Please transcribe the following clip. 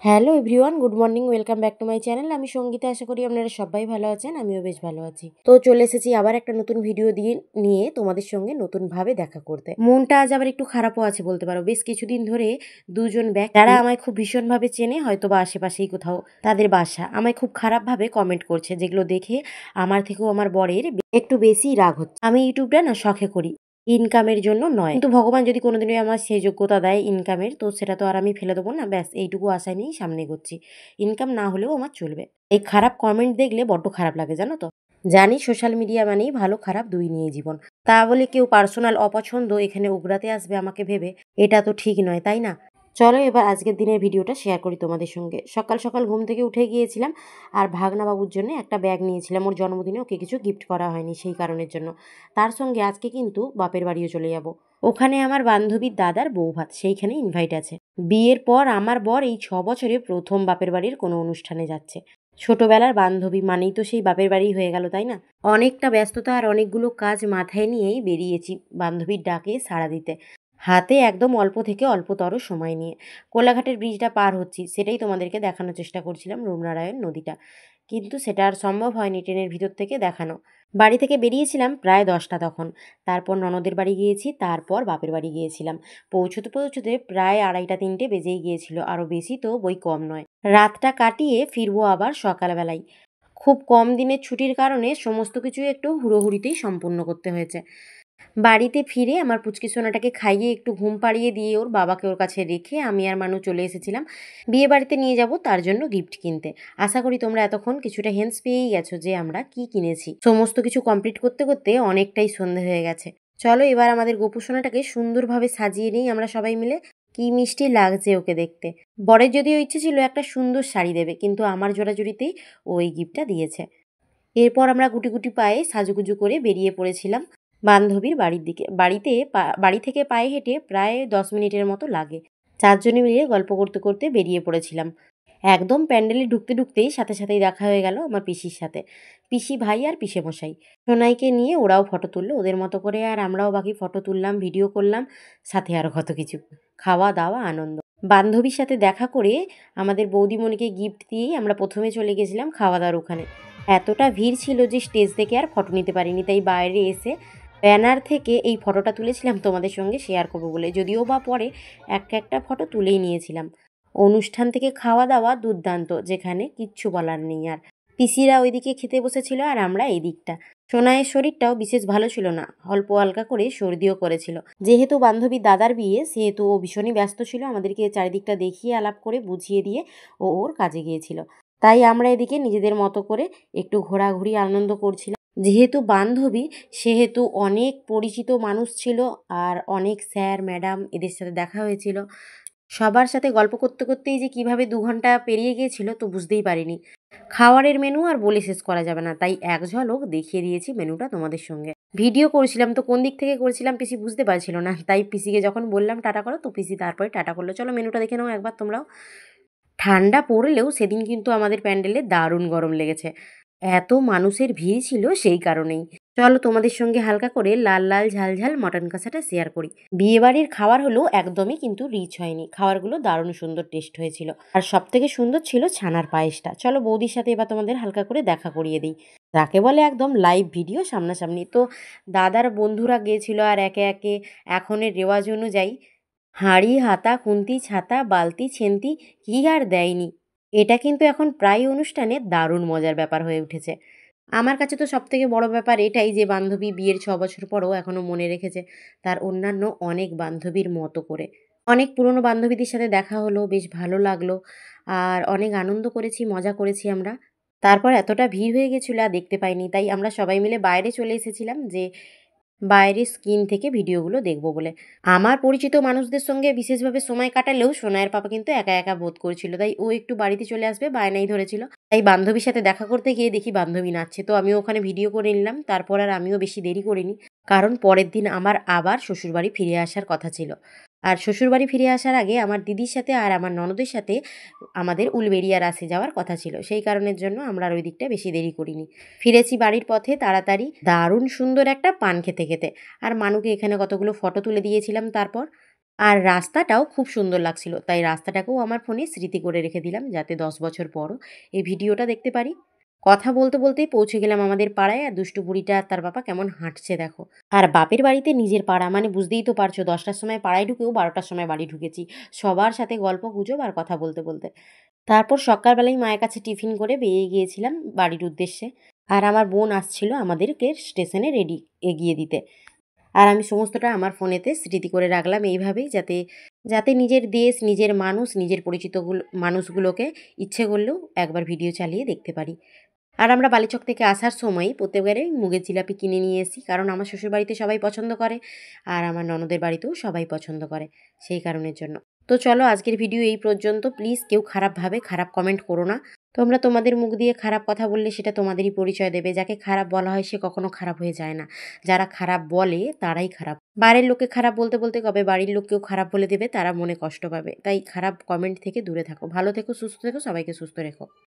Hello everyone, good morning, welcome back to my channel. আমি সঙ্গীতা। আশা করি আপনারা সবাই ভালো আছেন, আমিও বেশ ভালো আছি। তো চলে এসেছি আবার একটা নতুন ভিডিও নিয়ে তোমাদের সঙ্গে নতুনভাবে দেখা করতে। মনটা আজ আবার একটু খারাপও আছে বলতে পারো। বেশ কিছুদিন ধরে দুজন ব্যক্তি যারা আমায় খুব ভীষণভাবে চেনে, হয়তো বা আশেপাশেই কোথাও তাদের বাসা, আমায় খুব খারাপভাবে কমেন্ট করছে, যেগুলো দেখে আমার থেকেও আমার বরের একটু বেশি রাগ হচ্ছে। আমি ইউটিউবটা না শখে করি, ইনকামের জন্য নয়। কিন্তু ভগবান যদি কোনোদিনই আমার সেই যোগ্যতা দেয় ইনকামের, তো সেটা তো আর আমি ফেলে দেবো না। ব্যাস এইটুকু আশা নিয়েই সামনে এগোচ্ছি। ইনকাম না হলেও আমার চলবে। এই খারাপ কমেন্ট দেখলে বড্ড খারাপ লাগে, জানো তো। জানি সোশ্যাল মিডিয়া মানেই ভালো খারাপ দুই নিয়ে জীবন। তা বলে কেউ পার্সোনাল অপছন্দ এখানে উগরাতে আসবে আমাকে ভেবে, এটা তো ঠিক নয়, তাই না? চলো এবার আজকের দিনের ভিডিওটা শেয়ার করি তোমাদের সঙ্গে। সকাল সকাল ঘুম থেকে উঠে গিয়েছিলাম, আর ভাগনা বাবুর জন্য একটা ব্যাগ নিয়েছিলাম। ওর জন্মদিনে ওকে কিছু গিফট করা হয়নি, সেই কারণের জন্য। তার সঙ্গে আজকে কিন্তু বাপের বাড়িও চলে যাব। ওখানে আমার বান্ধবীর দাদার বৌভাত, সেইখানে ইনভাইট আছে। বিয়ের পর আমার বর এই 6 বছরে প্রথম বাপের বাড়ির কোনো অনুষ্ঠানে যাচ্ছে। ছোটবেলার বান্ধবী মানেই তো সেই বাপের বাড়ি হয়ে গেল, তাই না? অনেকটা ব্যস্ততা আর অনেকগুলো কাজ মাথায় নিয়েই বেরিয়েছি বান্ধবীর ডাকে সাড়া দিতে। হাতে একদম অল্প থেকে অল্পতর সময় নিয়ে কোলাঘাটের ব্রিজটা পার হচ্ছি, সেটাই তোমাদেরকে দেখানোর চেষ্টা করছিলাম, রূপনারায়ণ নদীটা। কিন্তু সেটা আর সম্ভব হয়নি ট্রেনের ভিতর থেকে দেখানো। বাড়ি থেকে বেরিয়েছিলাম প্রায় 10টা তখন। তারপর ননদের বাড়ি গিয়েছি, তারপর বাপের বাড়ি গিয়েছিলাম। পৌঁছতে পৌঁছতে প্রায় 2:30-3টে বেজেই গিয়েছিল, আরও বেশি তো বই কম নয়। রাতটা কাটিয়ে ফিরবো আবার সকালবেলায়। খুব কম দিনের ছুটির কারণে সমস্ত কিছু একটু হুড়োহুড়িতেই সম্পূর্ণ করতে হয়েছে। বাড়িতে ফিরে আমার পুচকি সোনাটাকে খাইয়ে একটু ঘুম পাড়িয়ে দিয়ে ওর বাবাকে ওর কাছে রেখে আমি আর মানু চলে এসেছিলাম বিয়ে বাড়িতে নিয়ে যাব তার জন্য গিফট কিনতে। আশা করি তোমরা এতক্ষণ কিছুটা হেন্স পেয়েই গেছো যে আমরা কি কিনেছি। সমস্ত কিছু কমপ্লিট করতে করতে অনেকটাই সন্ধে হয়ে গেছে। চলো এবার আমাদের গোপু সোনাটাকে সুন্দরভাবে সাজিয়ে নিই আমরা সবাই মিলে। কি মিষ্টি লাগছে ওকে দেখতে। বরের যদিও ইচ্ছে ছিল একটা সুন্দর শাড়ি দেবে, কিন্তু আমার জোড়াজুড়িতেই ওই গিফটটা দিয়েছে। এরপর আমরা গুটি গুটি পায়ে সাজুগুজু করে বেরিয়ে পড়েছিলাম বান্ধবীর বাড়ির দিকে। বাড়ি থেকে পায়ে হেঁটে প্রায় 10 মিনিটের মতো লাগে। 4জনে মিলে গল্প করতে করতে বেরিয়ে পড়েছিলাম। একদম প্যান্ডেলে ঢুকতে ঢুকতেই সাথে সাথেই দেখা হয়ে গেল আমার পিসির সাথে। পিসি ভাই আর পিসে মশাই সোনাইকে নিয়ে ওরাও ফটো তুললো ওদের মতো করে, আর আমরাও বাকি ফটো তুললাম, ভিডিও করলাম, সাথে আরও কত কিছু। খাওয়া দাওয়া আনন্দ। বান্ধবীর সাথে দেখা করে আমাদের বৌদিমণিকে গিফট দিয়েই আমরা প্রথমে চলে গেছিলাম খাওয়া দাওয়ার ওখানে। এতটা ভিড় ছিল যে স্টেজ থেকে আর ফটো নিতে পারিনি, তাই বাইরে এসে ব্যানার থেকে এই ফটোটা তুলেছিলাম তোমাদের সঙ্গে শেয়ার করবো বলে। যদিও বা পরে একটা ফটো তুলেই নিয়েছিলাম। অনুষ্ঠান থেকে খাওয়া দাওয়া দুর্দান্ত, যেখানে কিচ্ছু বলার নেই। আর পিসিরা ওইদিকে খেতে বসেছিল আর আমরা এই দিকটা। সোনাইয়ের শরীরটাও বিশেষ ভালো ছিল না, অল্প হালকা করে সর্দিও করেছিল। যেহেতু বান্ধবীর দাদার বিয়ে, সেহেতু ও ভীষণই ব্যস্ত ছিল, আমাদেরকে চারিদিকটা দেখিয়ে আলাপ করে বুঝিয়ে দিয়ে ও ওর কাজে গিয়েছিল। তাই আমরা এদিকে নিজেদের মতো করে একটু ঘোরাঘুরি আনন্দ করছিলাম। যেহেতু বান্ধবী, সেহেতু অনেক পরিচিত মানুষ ছিল, আর অনেক স্যার ম্যাডাম এদের সাথে দেখা হয়েছিল। সবার সাথে গল্প করতে করতেই যে কিভাবে 2 ঘন্টা পেরিয়ে গিয়েছিল তো বুঝতেই পারিনি। খাওয়ারের মেনু আর বলে শেষ করা যাবে না, তাই এক ঝলক দেখিয়ে দিয়েছি মেনুটা তোমাদের সঙ্গে। ভিডিও করছিলাম তো কোন দিক থেকে করছিলাম পিসি বুঝতে পারছিল না, তাই পিসিকে যখন বললাম টাটা করো, তো পিসি তারপরে টাটা করলো। চলো মেনুটা দেখে নাও একবার তোমরাও। ঠান্ডা পড়লেও সেদিন কিন্তু আমাদের প্যান্ডেলে দারুণ গরম লেগেছে। এত মানুষের ভিড় ছিল সেই কারণেই। চলো তোমাদের সঙ্গে হালকা করে লাল লাল ঝাল ঝাল মটন কষাটা শেয়ার করি। বিয়েবাড়ির খাবার হলো একদমই কিন্তু রিচ হয়নি, খাবারগুলো দারুণ সুন্দর টেস্ট হয়েছিল। আর সব থেকে সুন্দর ছিল ছানার পায়েসটা। চলো বৌদির সাথে এবার তোমাদের হালকা করে দেখা করিয়ে দিই। যাকে বলে একদম লাইভ ভিডিও সামনাসামনি। তো দাদার বন্ধুরা গিয়েছিল, আর একে একে এখনের রেওয়াজ অনুযায়ী হাঁড়ি হাতা খুন্তি ছাতা বালতি ছেন্তি কি আর দেয়নি। এটা কিন্তু এখন প্রায় অনুষ্ঠানে দারুণ মজার ব্যাপার হয়ে উঠেছে। আমার কাছে তো সবথেকে বড় ব্যাপার এটাই যে বান্ধবী বিয়ের 6 বছর পরও এখনও মনে রেখেছে তার অন্যান্য অনেক বান্ধবীর মতো করে। অনেক পুরনো বান্ধবীদের সাথে দেখা হলো, বেশ ভালো লাগলো, আর অনেক আনন্দ করেছি, মজা করেছি আমরা। তারপর এতটা ভিড় হয়ে গেছিলো আর দেখতে পাইনি, তাই আমরা সবাই মিলে বাইরে চলে এসেছিলাম যে বাইরের স্ক্রিন থেকে ভিডিওগুলো দেখব বলে। আমার পরিচিত মানুষদের সঙ্গে বিশেষভাবে সময় কাটালেও সোনাইয়ের পাপা কিন্তু একা একা বোধ করছিল, তাই ও একটু বাড়িতে চলে আসবে বায়নাই ধরেছিল। তাই বান্ধবীর সাথে দেখা করতে গিয়ে দেখি বান্ধবী নাচছে, তো আমিও ওখানে ভিডিও করে নিলাম। তারপর আর আমিও বেশি দেরি করিনি, কারণ পরের দিন আমার আবার শ্বশুরবাড়ি ফিরে আসার কথা ছিল। আর শ্বশুরবাড়ি ফিরে আসার আগে আমার দিদির সাথে আর আমার ননদের সাথে আমাদের উলবেড়িয়া রাসে যাওয়ার কথা ছিল, সেই কারণের জন্য আমরা আর ওই দিকটা বেশি দেরি করিনি। ফিরেছি বাড়ির পথে তাড়াতাড়ি, দারুণ সুন্দর একটা পান খেতে খেতে। আর মানুকে এখানে কতগুলো ফটো তুলে দিয়েছিলাম। তারপর আর রাস্তাটাও খুব সুন্দর লাগছিল, তাই রাস্তাটাকেও আমার ফোনে স্মৃতি করে রেখে দিলাম, যাতে 10 বছর পরও এই ভিডিওটা দেখতে পারি। কথা বলতে বলতেই পৌঁছে গেলাম আমাদের পাড়ায়, আর দুষ্টু বুড়িটা আর তার বাবা কেমন হাঁটছে দেখো। আর বাপের বাড়িতে নিজের পাড়া মানে বুঝতেই তো পারছো, 10টার সময় পাড়ায় ঢুকেও 12টার সময় বাড়ি ঢুকেছি, সবার সাথে গল্প গুজব আর কথা বলতে বলতে। তারপর সকালবেলায় মায়ের কাছে টিফিন করে বেরিয়ে গিয়েছিলাম বাড়ির উদ্দেশ্যে। আর আমার বোন আসছিল আমাদেরকে স্টেশনে এগিয়ে দিতে। আর আমি সমস্তটা আমার ফোনেতে স্মৃতি করে রাখলাম এইভাবেই, যাতে যাতে নিজের দেশ, নিজের মানুষ, নিজের মানুষগুলোকে ইচ্ছে করলেও একবার ভিডিও চালিয়ে দেখতে পারি। আর আমরা বালিচক থেকে আসার সময়ই প্রত্যেকবারে মুগের জিলাপি কিনে নিয়ে এসি, কারণ আমার শ্বশুরবাড়িতে সবাই পছন্দ করে আর আমার ননদের বাড়িতেও সবাই পছন্দ করে, সেই কারণের জন্য। তো চলো, আজকের ভিডিও এই পর্যন্ত। প্লিজ কেউ খারাপভাবে খারাপ কমেন্ট করো না। তোমরা তোমাদের মুখ দিয়ে খারাপ কথা বললে সেটা তোমাদেরই পরিচয় দেবে। যাকে খারাপ বলা হয় সে কখনো খারাপ হয়ে যায় না। যারা খারাপ বলে তারাই খারাপ। বাইরের লোককে খারাপ বলতে বলতে কবে বাড়ির লোককেও খারাপ বলে দেবে, তারা মনে কষ্ট পাবে। তাই খারাপ কমেন্ট থেকে দূরে থাকো। ভালো থেকো, সুস্থ থেকো, সবাইকে সুস্থ রেখো।